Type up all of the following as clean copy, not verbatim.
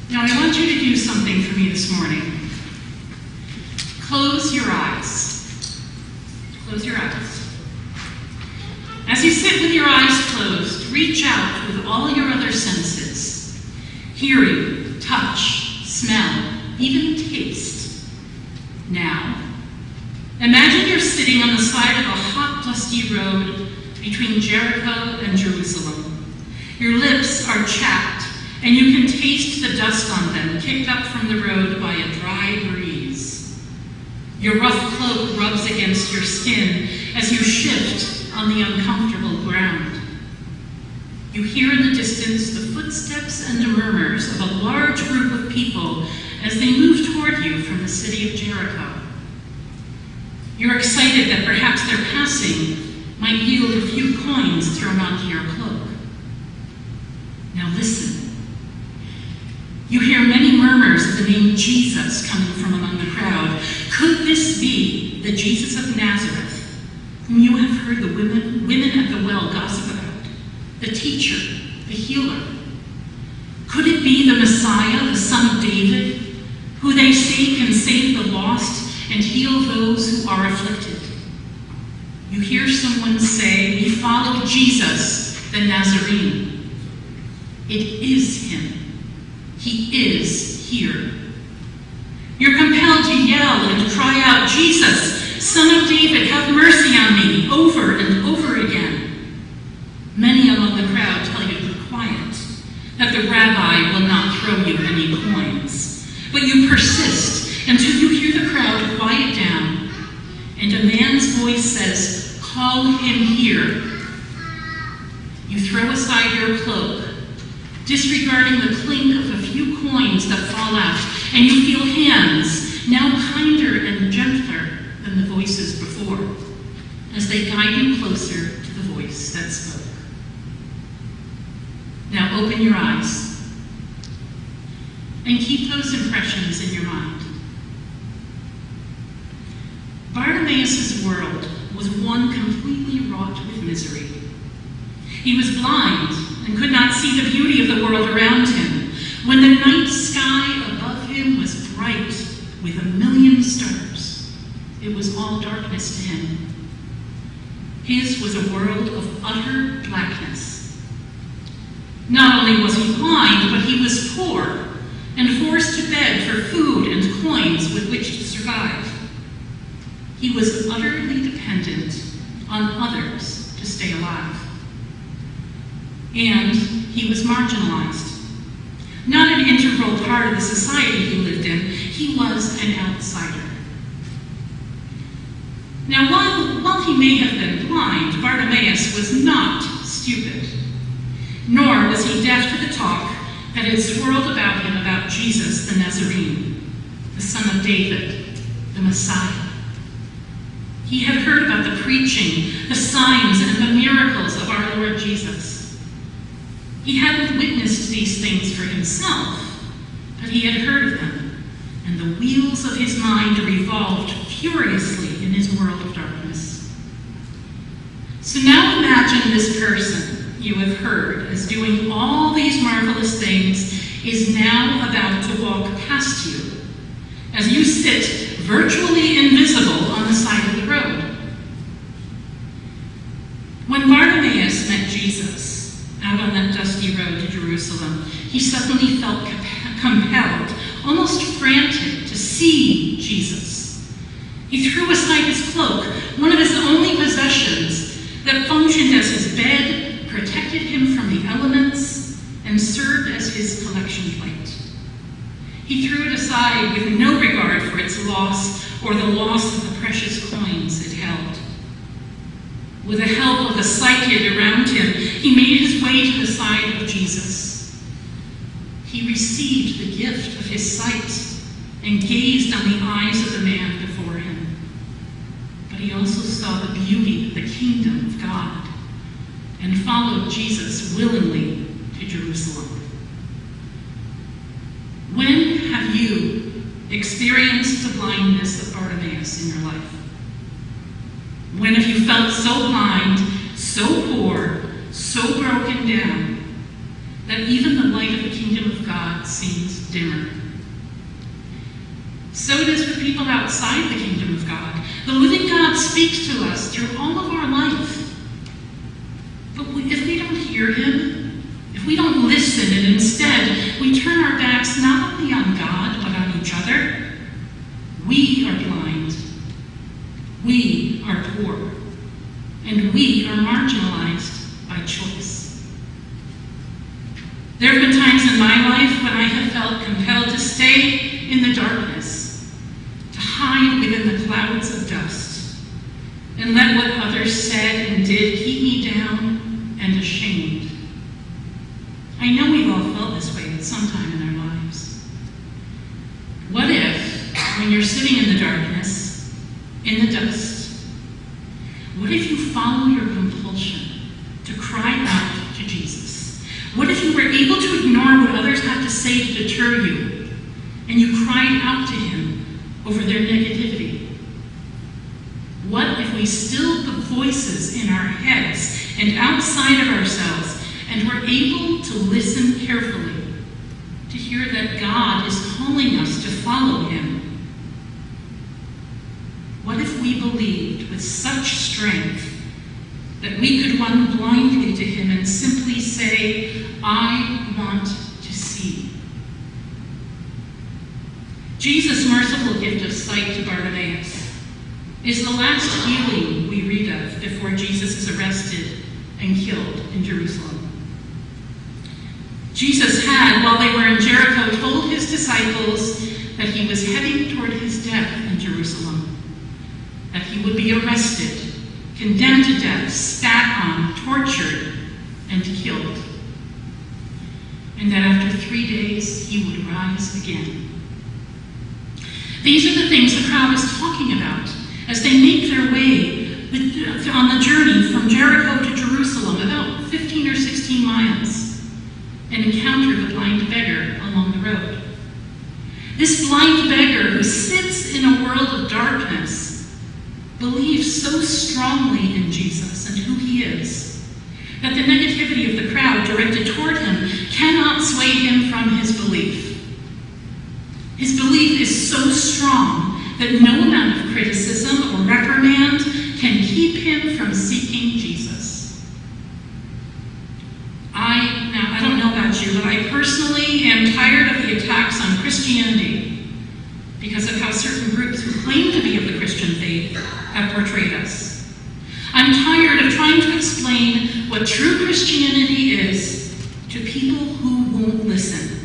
Now, I want you to do something for me this morning. Close your eyes. Close your eyes. As you sit with your eyes closed, reach out with all your other senses. Hearing, touch, smell, even taste. Now, imagine you're sitting on the side of a hot, dusty road between Jericho and Jerusalem. Your lips are chapped, and you can taste the dust on them kicked up from the road by a dry breeze. Your rough cloak rubs against your skin as you shift on the uncomfortable ground. You hear in the distance the footsteps and the murmurs of a large group of people as they move toward you from the city of Jericho. You're excited that perhaps their passing might yield a few coins thrown onto your cloak. Now listen. You hear many murmurs of the name Jesus coming from among the crowd. Could this be the Jesus of Nazareth, whom you have heard the women at the well gossip about, the teacher, the healer? Could it be the Messiah, the Son of David, who they say can save the lost and heal those who are afflicted? You hear someone say, "We follow Jesus, the Nazarene." It is him. He is here. You're compelled to yell and cry out, "Jesus, Son of David, have mercy on me," over and over again. Many among the crowd tell you to be quiet, that the rabbi will not throw you any coins. But you persist until you hear the crowd quiet down, and a man's voice says, "Call him here." You throw aside your cloak, disregarding the clink of a few coins that fall out, and you feel hands, now kinder and gentler than the voices before, as they guide you closer to the voice that spoke. Now open your eyes and keep those impressions in your mind. Bartimaeus' world was one completely wrought with misery. He was blind and could not see the beauty of the world around him, when the night sky above him was bright with 1,000,000 stars. It was all darkness to him. His was a world of utter blackness. Not only was he blind, but he was poor and forced to beg for food and coins with which to survive. He was utterly dependent on others to stay alive. And he was marginalized. Not an integral part of the society he lived in, he was an outsider. Now, while he may have been blind, Bartimaeus was not stupid, nor was he deaf to the talk that had swirled about him about Jesus the Nazarene, the Son of David, the Messiah. He had heard about the preaching, the signs, and the miracles of our Lord Jesus. He hadn't witnessed these things for himself, but he had heard of them, and the wheels of his mind revolved furiously in his world of darkness. So now imagine this person you have heard as doing all these marvelous things is now about to walk past you, as you sit virtually invisible on the side of the road. When Bartimaeus met Jesus out on that dusty road to Jerusalem, he suddenly felt compelled, almost frantic, to see Jesus. He threw aside his cloak, one of his only possessions that functioned as his bed, protected him from the elements, and served as his collection plate. He threw it aside with no regard for its loss or the loss of the precious coins it held. With the help of the sighted around him, he made his way to the side of Jesus. He received the gift of his sight and gazed on the eyes of the man before him. But he also saw the beauty of the kingdom of God and followed Jesus willingly to Jerusalem. When have you experienced the blindness of Bartimaeus in your life? When have you felt so blind, so poor, so broken down, that even the light of the kingdom of God God seems dimmer. So it is for people outside the kingdom of God. The living God speaks to us through all of our life. But if we don't hear him, if we don't listen, and instead we turn our backs not only on God, but on each other, we are blind, we are poor, and we are marginalized by choice. There have been times in my life when I have felt compelled to stay in the darkness, to hide within the clouds of dust, and let what others said and did keep me down and ashamed. I know we've all felt this way at some time in our lives. What if, when you're sitting in the darkness, in the dust, what if you follow your compulsion to cry out to Jesus? What if you were able to ignore what others had to say to deter you, and you cried out to him over their negativity? What if we stilled the voices in our heads and outside of ourselves, and were able to listen carefully to hear that God is calling us to follow him? What if we believed with such strength that we could run blindly to him and simply say, I want to see? Jesus' merciful gift of sight to Bartimaeus is the last healing we read of before Jesus is arrested and killed in Jerusalem. Jesus had, while they were in Jericho, told his disciples that he was heading toward his death in Jerusalem, that he would be arrested, condemned to death, spat on, tortured, and killed, and that after 3 days he would rise again. These are the things the crowd is talking about as they make their way on the journey from Jericho to Jerusalem, about 15 or 16 miles, and encounter the blind beggar along the road. This blind beggar, who sits in a world of darkness, believes so strongly in Jesus and who he is, that the negativity of the crowd directed toward him cannot sway him from his belief. His belief is so strong that no amount of criticism or reprimand can keep him from seeking Jesus. I don't know about you, but I personally am tired of the attacks on Christianity because of how certain groups who claim to be of the Christian faith have portrayed us. I'm tired of trying to explain what true Christianity is to people who won't listen.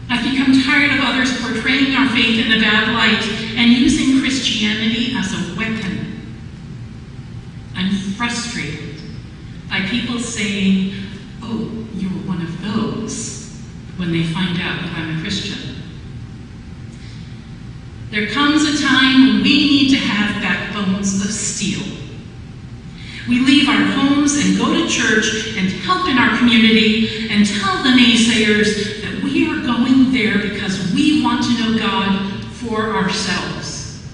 I've become tired of others portraying our faith in a bad light and using Christianity as a weapon. I'm frustrated by people saying, oh, you're one of those, when they find out that I'm a Christian. There comes a time when we need to have backbones of steel. We leave our homes and go to church and help in our community and tell the naysayers that we are going there because we want to know God for ourselves.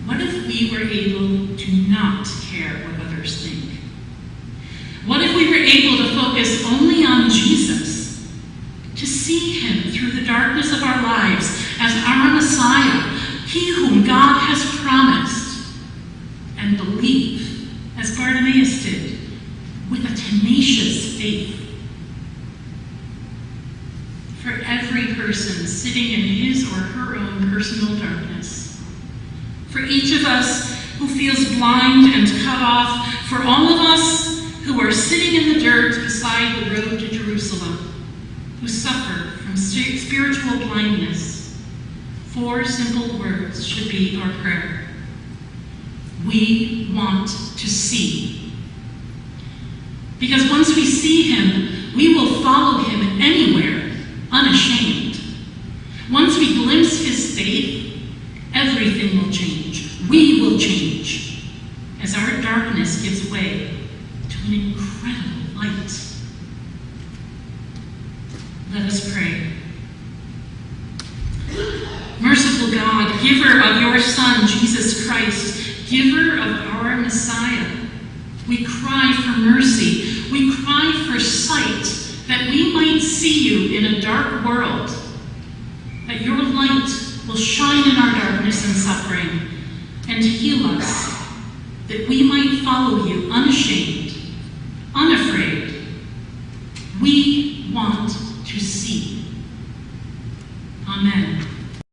What if we were able to not care what others think? What if we were able to focus only on Jesus, to see him through the darkness of our lives as our Messiah, he whom God has promised, and believe, as Bartimaeus did, with a tenacious faith? For every person sitting in his or her own personal darkness, for each of us who feels blind and cut off, for all of us who are sitting in the dirt beside the road to Jerusalem, who suffer from spiritual blindness, 4 simple words should be our prayer. We want to see. Because once we see him, we will follow him anywhere, unashamed. Once we glimpse his faith, everything will change. We will change as our darkness gives way to an incredible light. Let us pray. Merciful God, giver of your Son, Jesus Christ, giver of our Messiah, we cry for mercy. We cry for sight, that we might see you in a dark world, that your light will shine in our darkness and suffering and heal us, that we might follow you unashamed, unafraid. We want to see. Amen.